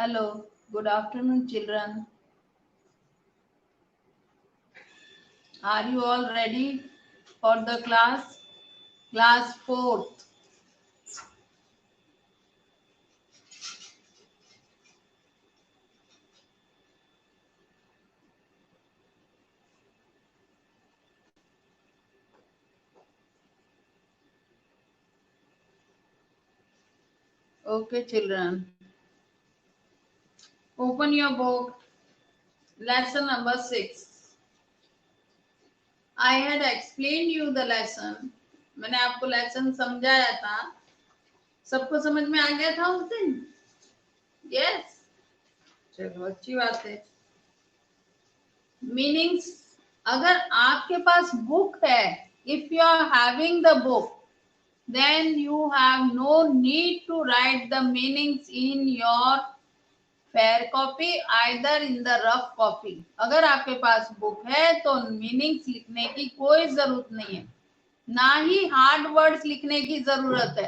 Hello, good afternoon, children. Are you all ready for the class? Class 4th. Okay, children. Open your book. Lesson number 6. I had explained you the lesson. मैंने आपको lesson समझाया था. सबको समझ में आ गया था उस दिन? Yes. चलो अच्छी बात है. मीनिंग्स, अगर आपके पास बुक है, if you are having the book, then you have no need to write the meanings in your fair copy, either in the rough copy. अगर आपके पास बुक है तो मीनिंग्स लिखने की कोई जरूरत नहीं है, ना ही हार्ड वर्ड्स लिखने की जरूरत है.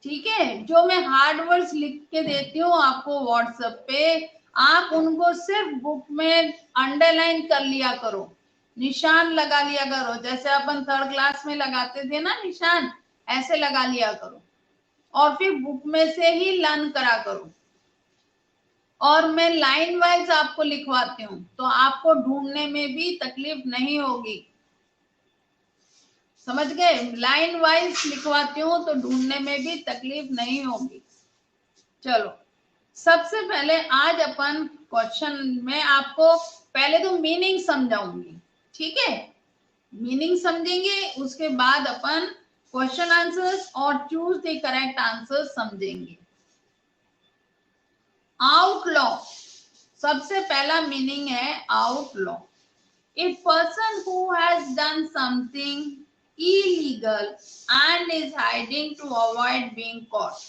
ठीक है, जो मैं हार्ड वर्ड्स लिख के देती हूँ आपको व्हाट्सएप पे, आप उनको सिर्फ बुक में अंडरलाइन कर लिया करो, निशान लगा लिया करो, जैसे अपन 3rd क्लास में लगाते थे ना निशान, ऐसे लगा लिया करो और फिर बुक में से ही लर्न करा करो. और मैं लाइन वाइज आपको लिखवाती हूँ तो आपको ढूंढने में भी तकलीफ नहीं होगी. समझ गए? लाइन वाइज लिखवाती हूँ तो ढूंढने में भी तकलीफ नहीं होगी. चलो, सबसे पहले आज अपन क्वेश्चन में आपको पहले तो मीनिंग समझाऊंगी. ठीक है, मीनिंग समझेंगे, उसके बाद अपन क्वेश्चन आंसर्स और चूज द करेक्ट आंसर समझेंगे. आउटलॉ, सबसे पहला मीनिंग है outlaw. A person who has done something illegal and is hiding to avoid being caught.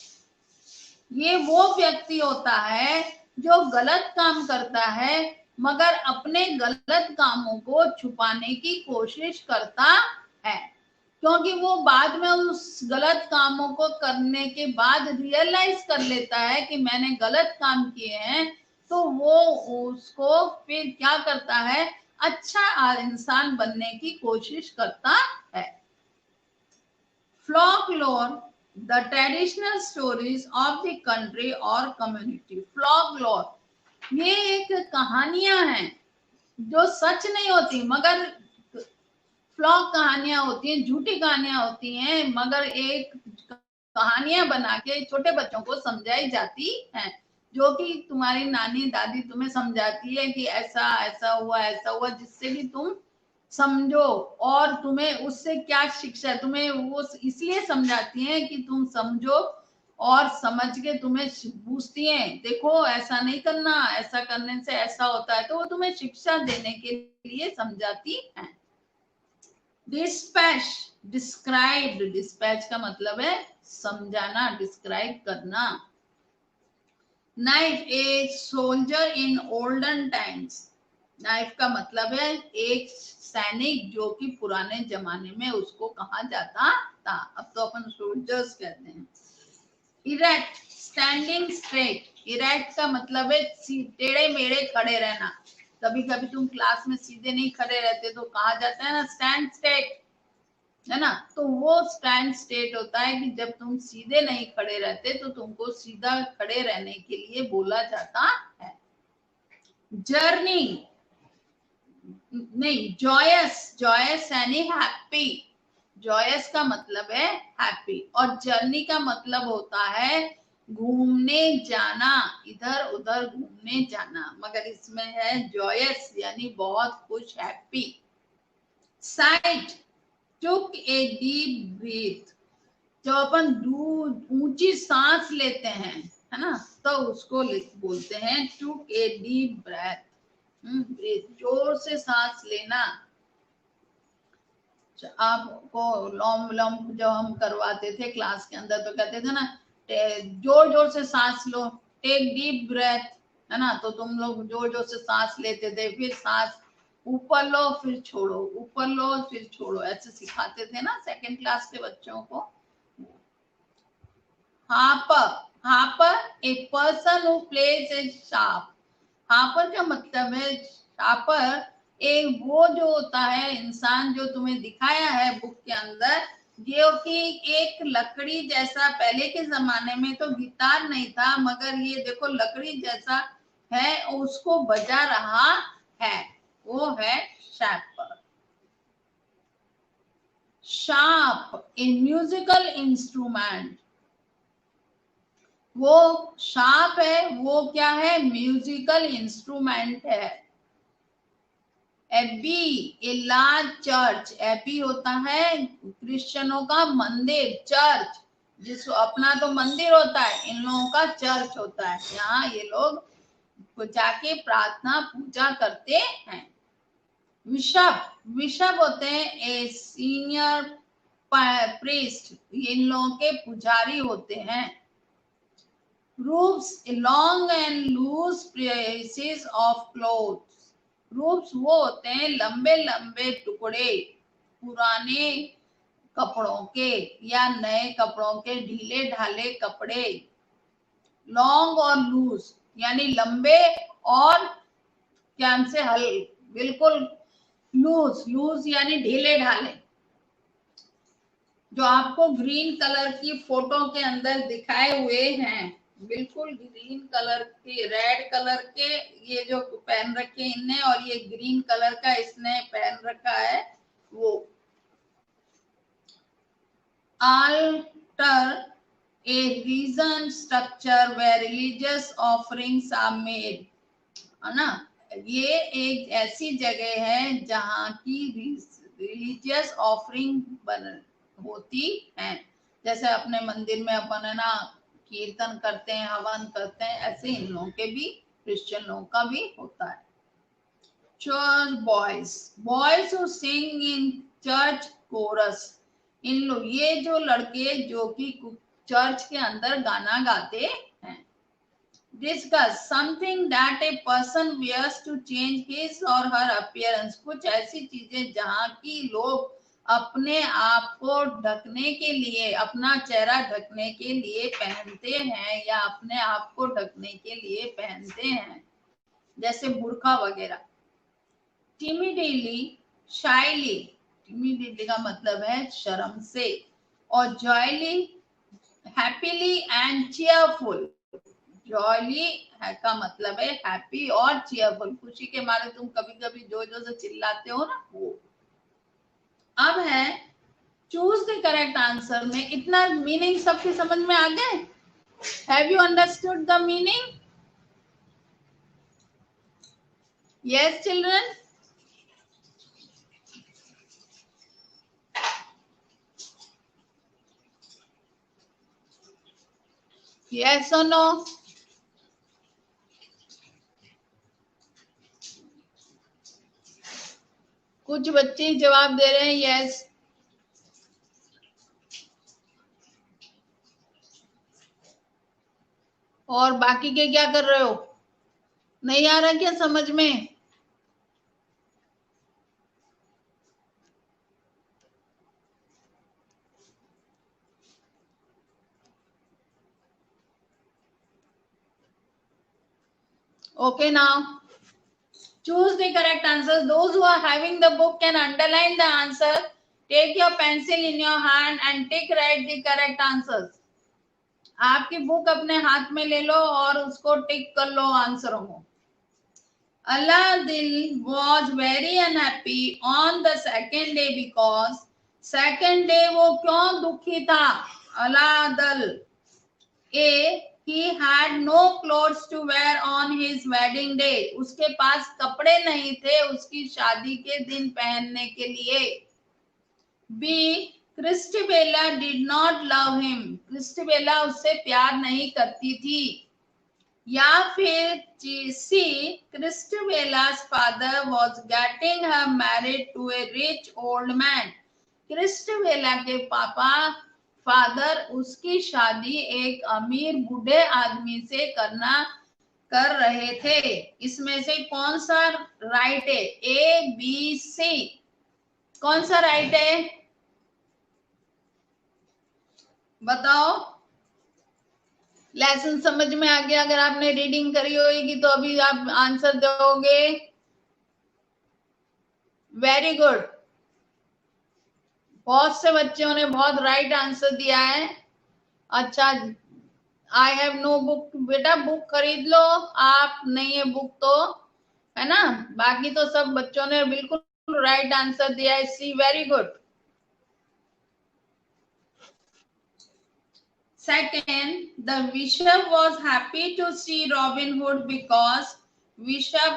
ये वो व्यक्ति होता है जो गलत काम करता है मगर अपने गलत कामों को छुपाने की कोशिश करता है, क्योंकि वो बाद में उस गलत कामों को करने के बाद रियलाइज कर लेता है कि मैंने गलत काम किए हैं, तो वो उसको फिर क्या करता है, अच्छा इंसान बनने की कोशिश करता है. Folklore, the traditional stories of the country और कम्युनिटी. फ्लॉकलोर, ये एक कहानियां हैं जो सच नहीं होती, मगर फ्लॉक कहानियां होती हैं, झूठी कहानियां होती हैं, मगर एक कहानियां बना के छोटे बच्चों को समझाई जाती हैं, जो कि तुम्हारी नानी दादी तुम्हें समझाती है कि ऐसा ऐसा हुआ, जिससे कि तुम समझो और तुम्हें उससे क्या शिक्षा, तुम्हें वो इसलिए समझाती हैं कि तुम समझो और समझ के तुम्हें पूछती हैं, देखो ऐसा नहीं करना, ऐसा करने से ऐसा होता है, तो वो तुम्हें शिक्षा देने के लिए समझाती हैं. डिस्पैच, डिस्क्राइब, डिस्पैच का मतलब है समझाना, डिस्क्राइब करना. Knife, a soldier in olden times. Knife का मतलब है एक सैनिक जो कि पुराने जमाने में उसको कहा जाता था, अब तो अपन सोल्जर्स कहते हैं. Erect, standing straight. इरेक्ट का मतलब है टेढ़े मेढ़े खड़े रहना. कभी कभी तुम क्लास में सीधे नहीं खड़े रहते तो कहा जाता है ना स्टैंड स्ट्रेट, है ना, तो वो स्टैंड स्टेट होता है कि जब तुम सीधे नहीं खड़े रहते तो तुमको सीधा खड़े रहने के लिए बोला जाता है. जर्नी नहीं, जॉयस, जॉयस यानी हैप्पी. जॉयस का मतलब है हैप्पी और जर्नी का मतलब होता है घूमने जाना, इधर उधर घूमने जाना, मगर इसमें है जॉयस यानी बहुत खुश, happy. Site, took a deep breath. जब अपन ऊंची सांस लेते हैं, है ना, तो उसको बोलते हैं took a deep breath. जोर से सांस लेना. आपको लोम लोम जब हम करवाते थे क्लास के अंदर तो कहते थे ना जोर जोर से सांस लो, टेक डीप ब्रेथ, है ना, तो तुम लोग जोर जोर से सांस लेते थे, फिर सांस ऊपर लो फिर छोड़ो, ऊपर लो फिर छोड़ो, ऐसे सिखाते थे ना 2nd क्लास के बच्चों को. Hopper, hopper a person who plays a sharp. Hopper का मतलब है शार्पर, एक वो जो होता है इंसान जो तुम्हें दिखाया है बुक के अंदर, जो कि एक लकड़ी जैसा, पहले के जमाने में तो गिटार नहीं था मगर ये देखो लकड़ी जैसा है, उसको बजा रहा है, वो है sharper. Sharp a musical instrument, वो शार्प है, वो क्या है, म्यूजिकल इंस्ट्रूमेंट है। Abbey a large church, abbey होता है क्रिश्चियनों का मंदिर, चर्च, जिसको अपना तो मंदिर होता है, इन लोगों का चर्च होता है, यहाँ ये लोग जाके प्रार्थना पूजा करते हैं। बिशप, बिशप होते हैं ए सीनियर प्रीस्ट, इन लोगों के पुजारी होते हैं। Ruffs long and loose pieces of cloths, ruffs वो होते हैं लंबे लंबे टुकड़े पुराने कपड़ों के या नए कपड़ों के, ढीले ढाले कपड़े। लॉन्ग और लूज यानी लंबे और क्या से हल, बिल्कुल लूज, लूज यानी ढीले ढाले। जो आपको ग्रीन कलर की फोटो के अंदर दिखाए हुए हैं, बिल्कुल ग्रीन कलर के, रेड कलर के ये जो पहन रखे इनने, और ये ग्रीन कलर का इसने पहन रखा है वो। altar a reason structure where religious offerings are made, है ना, ये एक ऐसी जगह है जहाँ की रिलीजियस ऑफरिंग होती है। जैसे अपने मंदिर में अपन है ना कीर्तन करते हैं, हवन करते हैं, ऐसे इन लोगों के भी, क्रिश्चियन लोगों का भी होता है। Church boys, boys who sing in church chorus, इन लोग, ये जो लड़के जो कि चर्च के अंदर गाना गाते हैं। Discuss something that a person wears to change his or her appearance, कुछ ऐसी चीजें जहाँ की लोग अपने आप को ढकने के लिए, अपना चेहरा ढकने के लिए पहनते हैं या अपने आप को ढकने के लिए पहनते हैं, जैसे बुर्का वगैरह। timidly, shyly, timidly का मतलब है शर्म से, और joyly, happily and cheerful, जॉयली का मतलब है हैप्पी और चीयरफुल, खुशी के मारे तुम कभी कभी जो जो से चिल्लाते हो ना वो। अब है चूज द करेक्ट आंसर में, इतना मीनिंग सबके समझ में आ गए? Have you understood the meaning? Yes children? Yes और नो? कुछ बच्चे जवाब दे रहे हैं यस, और बाकी के क्या कर रहे हो? नहीं आ रहा क्या समझ में? Okay, now choose the correct answers. Those who are having the book can underline the answer. Take your pencil in your hand and tick write the correct answers. आपकी बुक अपने हाथ में ले लो और उसको टिक कर लो आंसरों को। Aladdin was very unhappy on the second day because second day वो क्यों दुखी था? Aladdin A, he had no clothes to wear on his wedding day, उसके पास कपड़े नहीं थे उसकी शादी के दिन पहनने के लिए। B, क्रिस्टबेला did not love him, क्रिस्टबेला उससे प्यार नहीं करती थी। या फिर C, क्रिस्टबेला's father was getting her married to a rich old man, क्रिस्टबेला के पापा फादर उसकी शादी एक अमीर बूढ़े आदमी से कर रहे थे। इसमें से कौन सा राइट है? A, B, C, कौन सा राइट है बताओ? लेसन समझ में आ गया? अगर आपने रीडिंग करी होगी तो अभी आप आंसर दोगे। वेरी गुड, बहुत से बच्चों ने बहुत राइट आंसर दिया है। अच्छा, आई हैव नो बुक, बेटा बुक खरीद लो, आप नहीं है बुक तो, है ना। बाकी तो सब बच्चों ने बिल्कुल राइट आंसर दिया है। C, very good. Second, the Bishop was happy to see Robin Hood because Bishop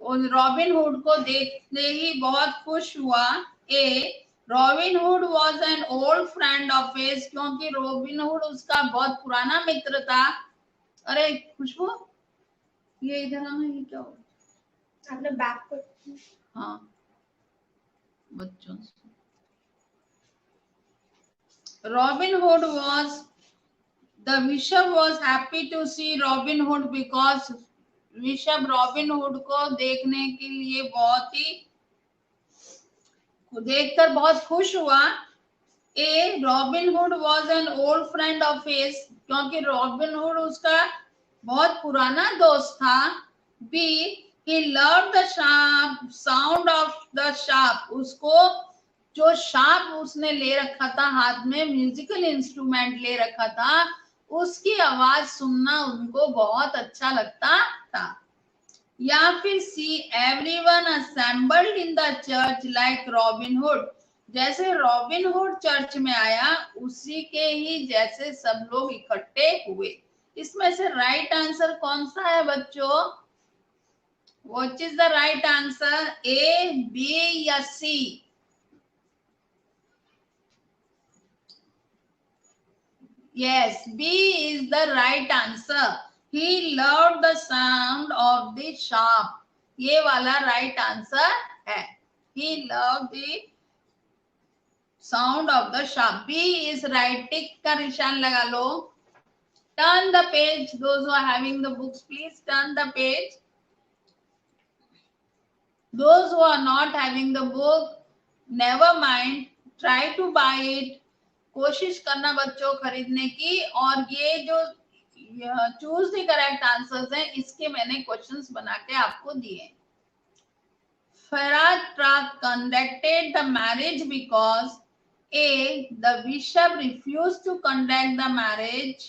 Robin Hood को देखते ही बहुत खुश हुआ। A, Robin Hood was an old friend of his, क्योंकि रॉबिन हुड उसका बहुत पुराना मित्र था। अरे खुशबू, ये इधर आना, ये क्या हो, आपने बैक पर, हाँ बच्चों से। Robin Hood was, The bishop was happy to see Robin Hood because bishop robin Hood को देखने के लिए बहुत ही, देखकर बहुत खुश हुआ। A, Robin Hood was an old friend of his, क्योंकि रॉबिन हुड उसका बहुत पुराना दोस्त था। B, he loved the sharp sound of the sharp, उसको जो शार्प उसने ले रखा था हाथ में, म्यूजिकल इंस्ट्रूमेंट ले रखा था, उसकी आवाज सुनना उनको बहुत अच्छा लगता था। या फिर C, everyone assembled in the church like Robin Hood, जैसे रॉबिन हुड चर्च में आया उसी के ही जैसे सब लोग इकट्ठे हुए। इसमें से राइट आंसर कौन सा है बच्चों? What is the right answer? A, B या C? Yes, B is the right answer. He loved the sound of the sharp. ये वाला right answer है। He loved the sound of the sharp. B is right. Tick का निशान लगा लो। Turn the page. Those who are having the books, please turn the page. Those who are not having the book, never mind. Try to buy it. कोशिश करना बच्चों खरीदने की। और ये जो चूज द करेक्ट आंसर्स हैं, इसके मैंने क्वेश्चंस बना के आपको दिए। Friar Tuck conducted the marriage because A, the bishop refuse to conduct the marriage.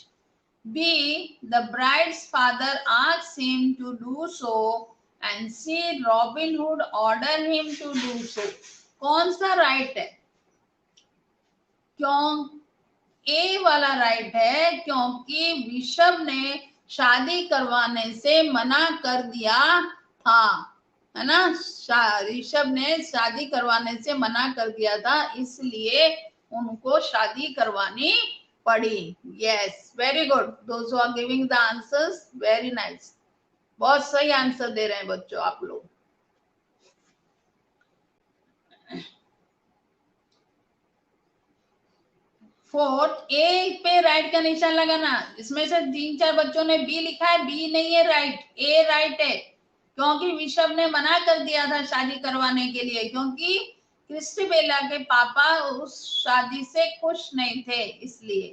B, the bride's father asked him to do so. And C, Robin Hood order him to do so. कौन सा right है? क्यों? ए वाला right है, क्योंकि bishop ने शादी करवाने से मना कर दिया था, है ना। ऋषभ ने शादी करवाने से मना कर दिया था, इसलिए उनको शादी करवानी पड़ी। Yes, very good. Those who are giving the answers, very nice. बहुत सही आंसर दे रहे हैं बच्चों आप लोग। फोर्थ, ए पे राइट का निशान लगाना। इसमें से 3-4 बच्चों ने बी लिखा है, बी नहीं है राइट, ए राइट है, क्योंकि बिशप ने मना कर दिया था शादी करवाने के लिए, क्योंकि क्रिस्टबेला के पापा उस शादी से खुश नहीं थे, इसलिए,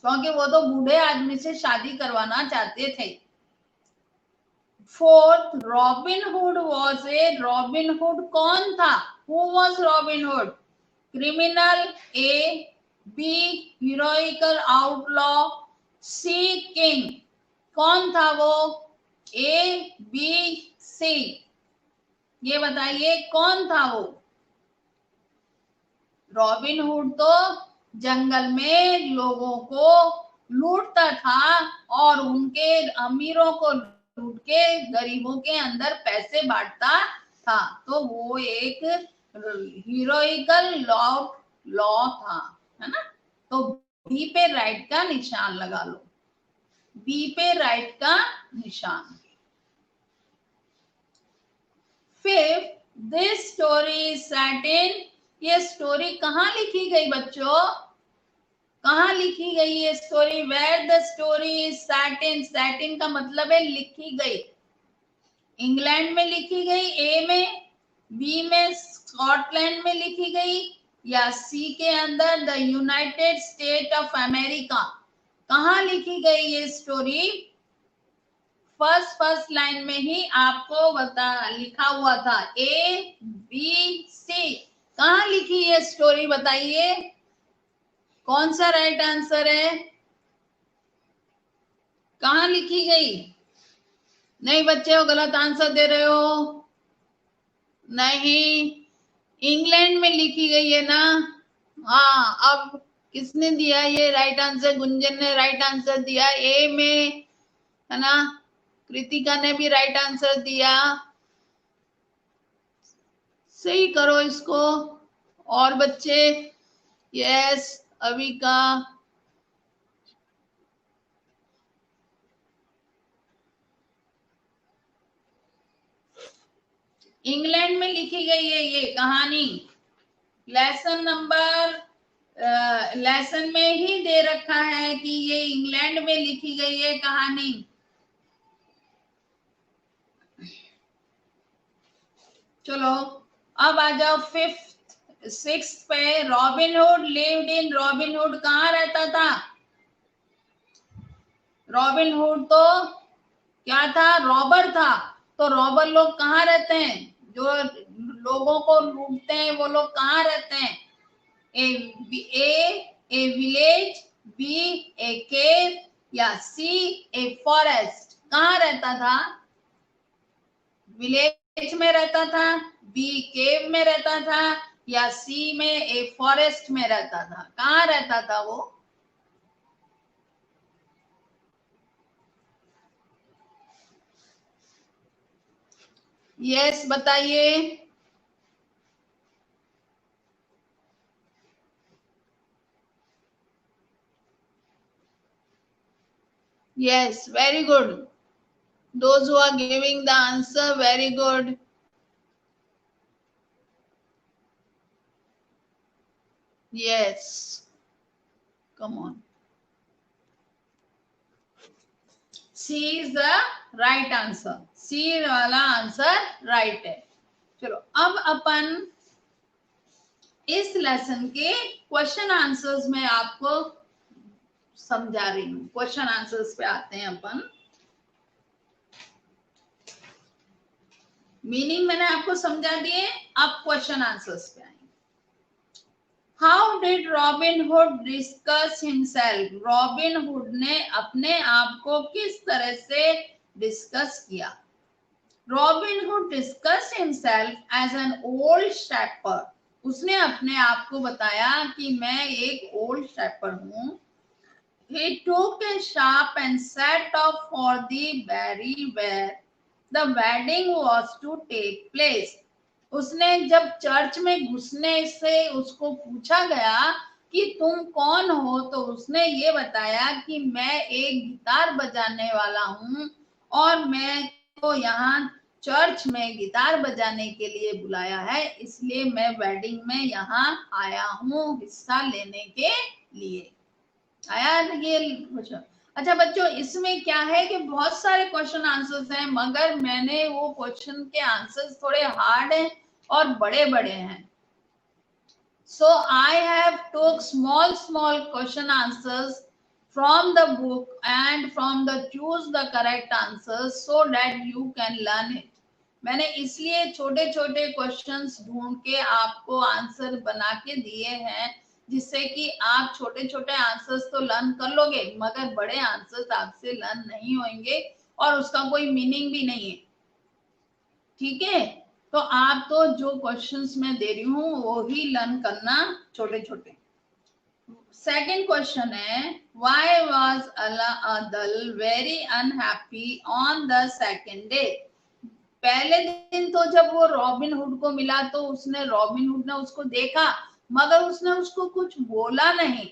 क्योंकि वो तो बूढ़े आदमी से शादी करवाना चाहते थे। Fourth, Robin Hood was A, Robin Hood कौन था? Who was Robin Hood? Criminal, A, B, heroical outlaw, C, king. कौन था वो? ए, बी, सी, ये बताइए कौन था वो? रॉबिन हुड तो जंगल में लोगों को लूटता था और उनके अमीरों को लूट के गरीबों के अंदर पैसे बांटता था, तो वो एक हीरोइकल लॉ था, है ना। तो बी पे राइट का निशान लगा लो, बी पे राइट का निशान। Fifth, this story is set in, ये स्टोरी कहाँ लिखी गई बच्चों? कहाँ लिखी गई ये story? Where the story is set in, set in का मतलब है लिखी गई। इंग्लैंड में लिखी गई ए में, बी में स्कॉटलैंड में लिखी गई, या सी के अंदर the United state of America. कहाँ लिखी गई ये स्टोरी? फर्स्ट लाइन में ही आपको लिखा हुआ था ABC। कहाँ लिखी ये स्टोरी बताइए? कौन सा राइट आंसर है? कहाँ लिखी गई? नहीं बच्चे हो, गलत आंसर दे रहे हो। नहीं, इंग्लैंड में लिखी गई है ना। हाँ, अब किसने दिया ये राइट आंसर? गुंजन ने राइट आंसर दिया ए में, है ना। कृतिका ने भी राइट आंसर दिया। सही करो इसको। और बच्चे? यस, अविका। इंग्लैंड में लिखी गई है ये कहानी। लेसन नंबर लेसन में ही दे रखा है कि ये इंग्लैंड में लिखी गई है कहानी। चलो अब आ जाओ सिक्स पे। Robin Hood lived in. रॉबिनहुड कहाँ रहता था? रॉबिनहुड तो क्या था? रॉबर था। तो रॉबर लोग कहाँ रहते हैं? जो लोगों को लूटते हैं वो लोग कहाँ रहते हैं? ए विलेज, बी ए केव, या सी ए फॉरेस्ट? कहाँ रहता था? विलेज में रहता था, बी केव में रहता था, या सी में ए फॉरेस्ट में रहता था? कहाँ रहता था वो? यस बताइए। Yes, very good. Those who are giving the answer, very good. Yes. Come on. C is the right answer. C वाला आंसर राइट है। चलो अब अपन इस लेसन के क्वेश्चन आंसर्स में आपको समझा रही हूँ। क्वेश्चन आंसर्स पे आते हैं अपन। मीनिंग मैंने आपको समझा दिए, अब क्वेश्चन आंसर्स पे आएंगे। How did Robin Hood discuss himself? Robin Hood ने अपने आप को किस तरह से डिस्कस किया? Robin Hood discuss himself as an old shepherd. उसने अपने आप को बताया कि मैं एक ओल्ड शेपर्ड हूं। He took a sharp and set off for the Barry where the wedding was to take place. उसने जब चर्च में घुसने से उसको पूछा गया कि तुम कौन हो, तो उसने ये बताया कि मैं एक गिटार बजाने वाला हूँ और मैं तो यहाँ चर्च में गिटार बजाने के लिए बुलाया है, इसलिए मैं वेडिंग में यहाँ आया हूँ हिस्सा लेने के लिए। आया ये क्वेश्चन? अच्छा बच्चों, इसमें क्या है कि बहुत सारे क्वेश्चन आंसर्स हैं, मगर मैंने वो क्वेश्चन के आंसर्स थोड़े हार्ड हैं और बड़े बड़े हैं। So I have took small question answers from the book and from the choose the correct answers so that you can learn it. मैंने इसलिए छोटे छोटे क्वेश्चंस ढूंढ के आपको आंसर बना के दिए हैं, जिससे कि आप छोटे छोटे आंसर्स तो लर्न कर लोगे, मगर बड़े आंसर्स आपसे लर्न नहीं होंगे और उसका कोई मीनिंग भी नहीं है। ठीक है, तो आप तो जो क्वेश्चंस मैं दे रही हूँ वो ही लर्न करना छोटे छोटे। सेकंड क्वेश्चन है, व्हाई वाज अदल very unhappy on the second day? पहले दिन तो जब वो रॉबिनहुड को मिला तो रॉबिनहुड ने उसको देखा, मगर उसने उसको कुछ बोला नहीं।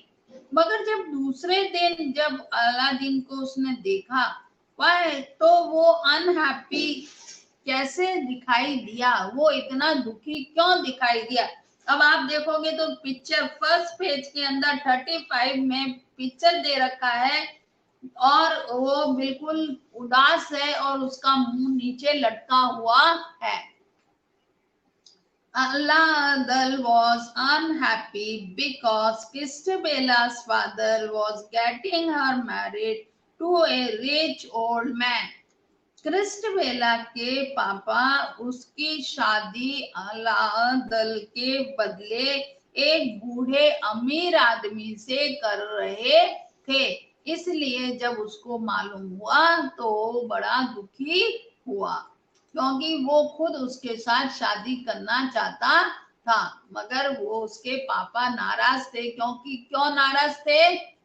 मगर जब दूसरे दिन जब अलादीन को उसने देखा, वह तो वो अनहैप्पी कैसे दिखाई दिया? वो इतना दुखी क्यों दिखाई दिया? अब आप देखोगे तो पिक्चर फर्स्ट पेज के अंदर 35 में पिक्चर दे रखा है और वो बिल्कुल उदास है और उसका मुंह नीचे लटका हुआ है। Aladal was unhappy because Christabella's father was getting her married to a rich old man. क्रिस्टबेला के पापा उसकी शादी अलादल के बदले एक बूढ़े अमीर आदमी से कर रहे थे, इसलिए जब उसको मालूम हुआ तो बड़ा दुखी हुआ, क्योंकि वो खुद उसके साथ शादी करना चाहता था, मगर वो उसके पापा नाराज थे। क्यों नाराज थे?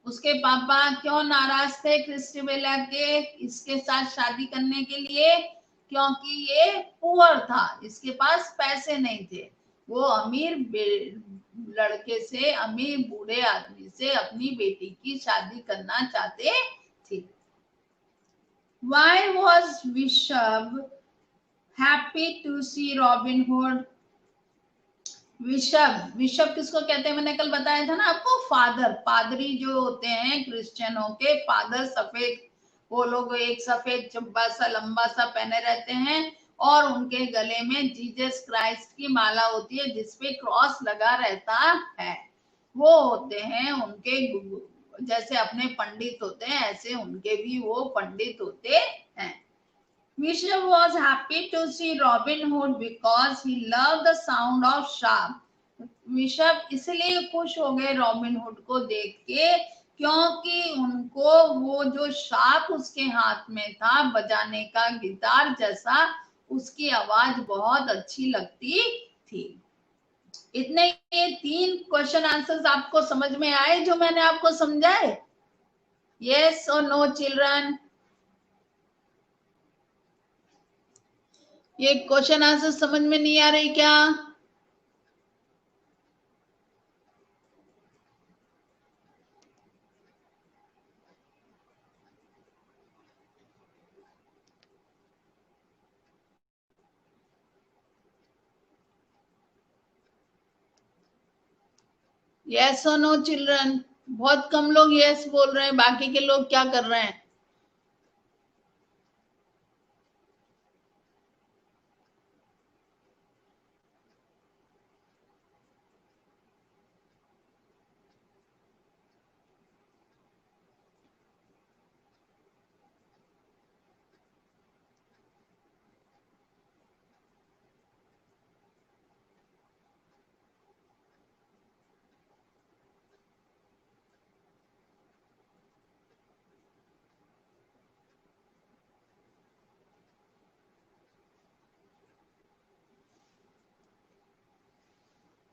उसके पापा क्यों नाराज थे क्रिस्टबेला के इसके साथ शादी करने के लिए? क्योंकि ये पुअर था, इसके पास पैसे नहीं थे। वो अमीर लड़के से, अमीर बूढ़े आदमी से अपनी बेटी की शादी करना चाहते थे। Why was Bishop happy to see Robin Hood? Bishop किसको कहते हैं? मैंने कल बताया था ना आपको, फादर। पादरी जो होते हैं क्रिश्चियनों के, फादर सफेद, वो लोग एक सफेद चंपा सा लंबा सा पहने रहते हैं और उनके गले में जीसस क्राइस्ट की माला होती है जिसपे क्रॉस लगा रहता है। वो होते हैं उनके गुरु, जैसे अपने पंडित होते हैं ऐसे उनके भी वो पंडित होते हैं। Bishop was happy to see Robin Hood because he loved the sound of sharp. Bishop इसलिए खुश हो गए रॉबिन हुड को देख के क्योंकि उनको वो जो शार्प उसके हाथ में था बजाने का, गिटार जैसा, उसकी आवाज बहुत अच्छी लगती थी। इतने ये 3 क्वेश्चन आंसर्स आपको समझ में आए जो मैंने आपको समझाए? यस और नो चिल्ड्रन? ये क्वेश्चन आंसर समझ में नहीं आ रही क्या? यस और नो चिल्ड्रन? बहुत कम लोग यस बोल रहे हैं, बाकी के लोग क्या कर रहे हैं?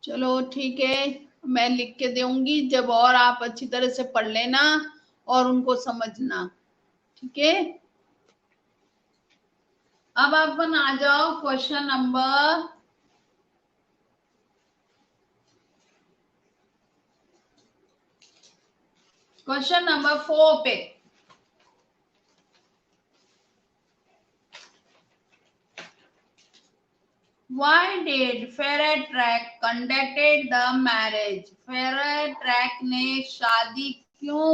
चलो ठीक है, मैं लिख के दूंगी, जब और आप अच्छी तरह से पढ़ लेना और उनको समझना, ठीक है? अब अपन आ जाओ क्वेश्चन नंबर 4 पे। Why did Fairtrack conducted the marriage? Fairtrack ने शादी क्यों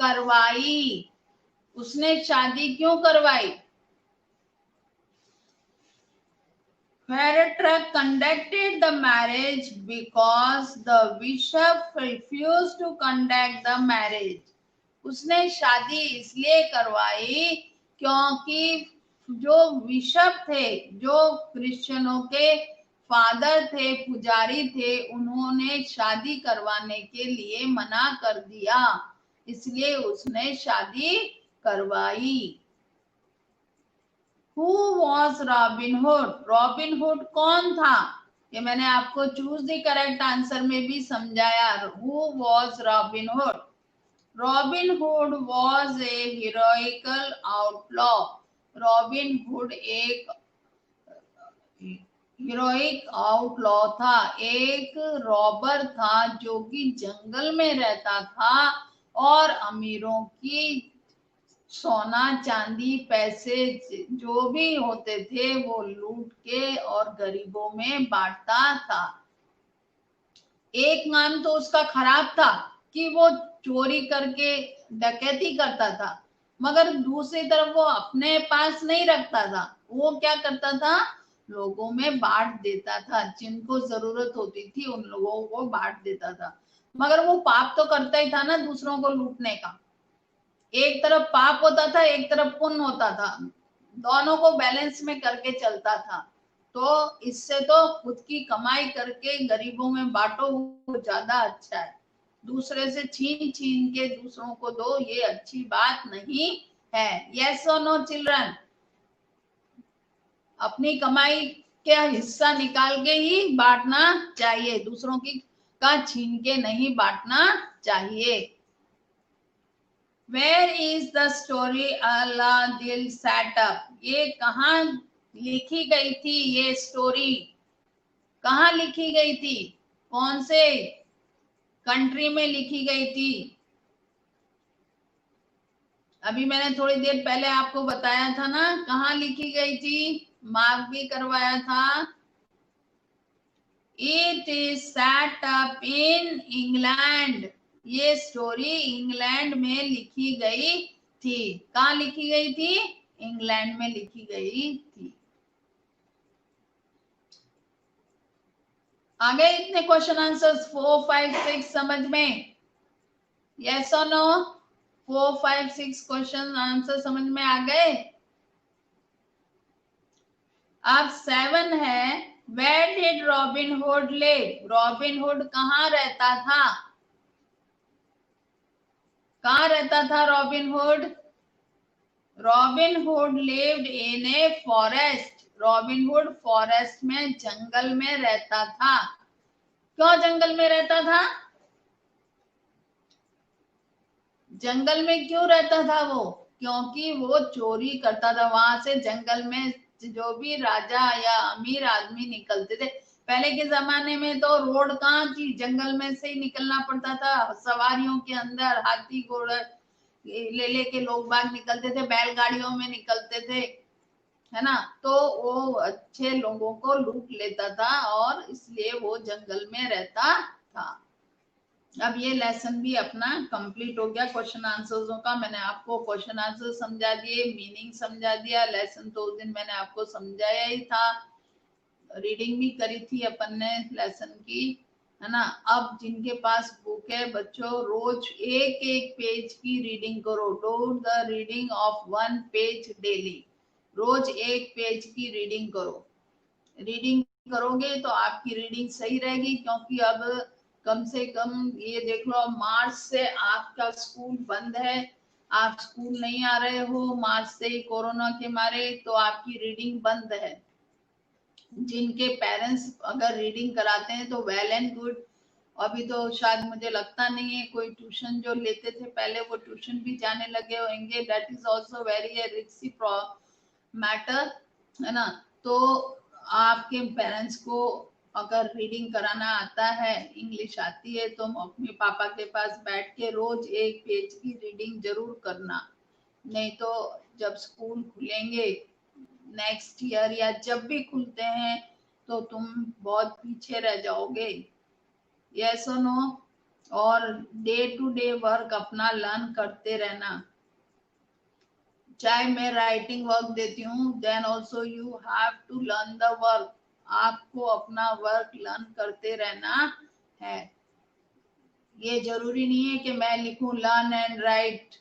करवाई? उसने शादी क्यों करवाई? Fairtrack conducted the marriage because the bishop refused to conduct the marriage. उसने शादी इसलिए करवाई क्योंकि जो बिशप थे, जो क्रिश्चियनों के फादर थे, पुजारी थे, उन्होंने शादी करवाने के लिए मना कर दिया, इसलिए उसने शादी करवाई। Who was Robin Hood? Robin Hood कौन था? ये मैंने आपको चूज द करेक्ट आंसर में भी समझाया। Who was Robin Hood? Robin Hood was a heroical outlaw. Robin hood एक हीरोइक आउटलॉ था, एक रॉबर था जो कि जंगल में रहता था और अमीरों की सोना चांदी पैसे जो भी होते थे वो लूट के और गरीबों में बांटता था। एक नाम तो उसका खराब था कि वो चोरी करके डकैती करता था, मगर दूसरी तरफ वो अपने पास नहीं रखता था। वो क्या करता था? लोगों में बांट देता था, जिनको जरूरत होती थी उन लोगों को बांट देता था। मगर वो पाप तो करता ही था ना, दूसरों को लूटने का। एक तरफ पाप होता था, एक तरफ पुण्य होता था, दोनों को बैलेंस में करके चलता था। तो इससे तो खुद की कमाई करके गरीबों में बांटो, वो ज्यादा अच्छा है। दूसरे से छीन छीन के दूसरों को दो, ये अच्छी बात नहीं है। यस और नो चिल्ड्रन? अपनी कमाई का हिस्सा निकाल के ही बांटना चाहिए, दूसरों की का छीन के नहीं बांटना चाहिए। Where is the story Aladdin setup? ये कहाँ लिखी गई थी? ये स्टोरी कहाँ लिखी गई थी? कौन से कंट्री में लिखी गई थी? अभी मैंने थोड़ी देर पहले आपको बताया था ना, कहाँ लिखी गई थी, मार्क भी करवाया था। It is set up in England. ये स्टोरी इंग्लैंड में लिखी गई थी। कहाँ लिखी गई थी? इंग्लैंड में लिखी गई थी। आ गए इतने क्वेश्चन आंसर्स 4, 5, 6 समझ में? यस और नो? 4, 5, 6 क्वेश्चन आंसर समझ में आ गए? अब 7 है, where did Robin Hood live? Robin Hood कहाँ रहता था? कहाँ रहता था Robin Hood? Robin Hood lived in a forest. Robin Hood forest में, जंगल में रहता था। क्यों जंगल में रहता था? जंगल में क्यों रहता था वो? क्योंकि वो चोरी करता था। वहां से जंगल में जो भी राजा या अमीर आदमी निकलते थे, पहले के जमाने में तो रोड कहाँ थी, जंगल में से ही निकलना पड़ता था। सवारियों के अंदर हाथी घोड़े ले लेके लोग बाग निकलते थे, बैलगाड़ियों में निकलते थे, है ना। तो वो अच्छे लोगों को लूट लेता था और इसलिए वो जंगल में रहता था। अब ये लेसन भी अपना कंप्लीट हो गया क्वेश्चन आंसर्स का। मैंने आपको क्वेश्चन आंसर समझा दिए, मीनिंग समझा दिया। लेसन तो उस दिन मैंने आपको समझाया ही था, रीडिंग भी करी थी अपन ने लेसन की, है ना। अब जिनके पास बुक है बच्चों, रोज एक एक पेज की रीडिंग करो। Do the reading of 1 page daily. रोज एक पेज की रीडिंग करो। रीडिंग करोगे तो आपकी रीडिंग सही रहेगी, क्योंकि अब कम से कम ये देख लो, मार्च से आपका स्कूल बंद है, आप स्कूल नहीं आ रहे हो मार्च से ही कोरोना के मारे, तो आपकी रीडिंग बंद है। जिनके पेरेंट्स अगर रीडिंग कराते हैं तो वेल एंड गुड। अभी तो शायद मुझे लगता नहीं है कोई ट्यूशन जो लेते थे पहले वो ट्यूशन भी जाने लगे होंगे। That is also very risky matter, है ना। तो आपके पेरेंट्स को अगर रीडिंग कराना आता है, इंग्लिश आती है, तो मम्मी पापा के पास बैठ के रोज एक पेज की रीडिंग जरूर करना। नहीं तो जब स्कूल खुलेंगे नेक्स्ट ईयर या जब भी खुलते हैं तो तुम बहुत पीछे रह जाओगे। यस और नो? और डे टू डे वर्क अपना लर्न करते रहना। चाहे मैं राइटिंग वर्क देती हूँ, then also you have to learn the work. आपको अपना वर्क लर्न करते रहना है। ये जरूरी नहीं है कि मैं लिखूं लर्न एंड राइट,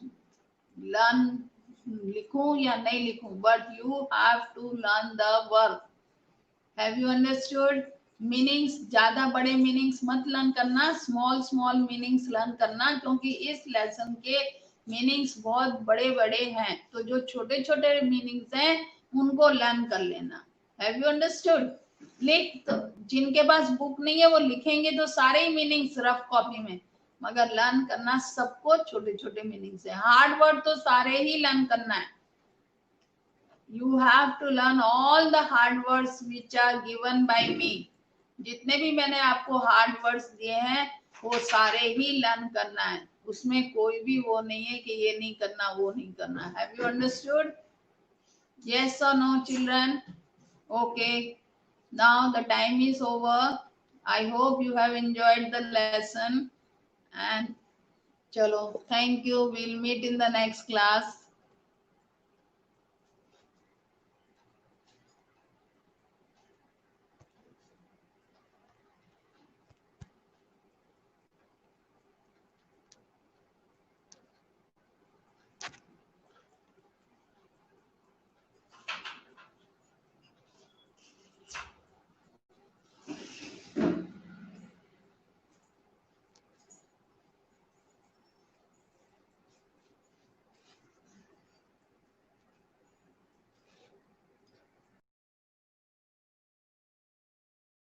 लर्न लिखूं या नहीं लिखूं, but you have to learn the work. Have you understood? Meanings, ज्यादा बड़े मीनिंग्स मत लर्न करना, स्मॉल स्मॉल मीनिंग्स लर्न करना, क्योंकि इस लेसन के मीनिंग्स बहुत बड़े बड़े हैं। तो जो छोटे छोटे मीनिंग्स हैं उनको लर्न कर लेना। Have you understood? लिख तो, जिनके पास बुक नहीं है वो लिखेंगे तो सारे ही मीनिंग्स रफ कॉपी में, मगर लर्न करना सबको छोटे छोटे मीनिंग्स है। हार्ड वर्ड तो सारे ही लर्न करना है। You have to learn all the hard words which are given by me. जितने भी मैंने आपको हार्ड वर्ड्स दिए हैं वो सारे ही लर्न करना है। उसमें कोई भी वो नहीं है कि ये नहीं करना वो नहीं करना। Have you understood? Yes or no, children? Okay. Now the time is over. I hope you have enjoyed the lesson. And chalo, thank you. We'll meet in the next class.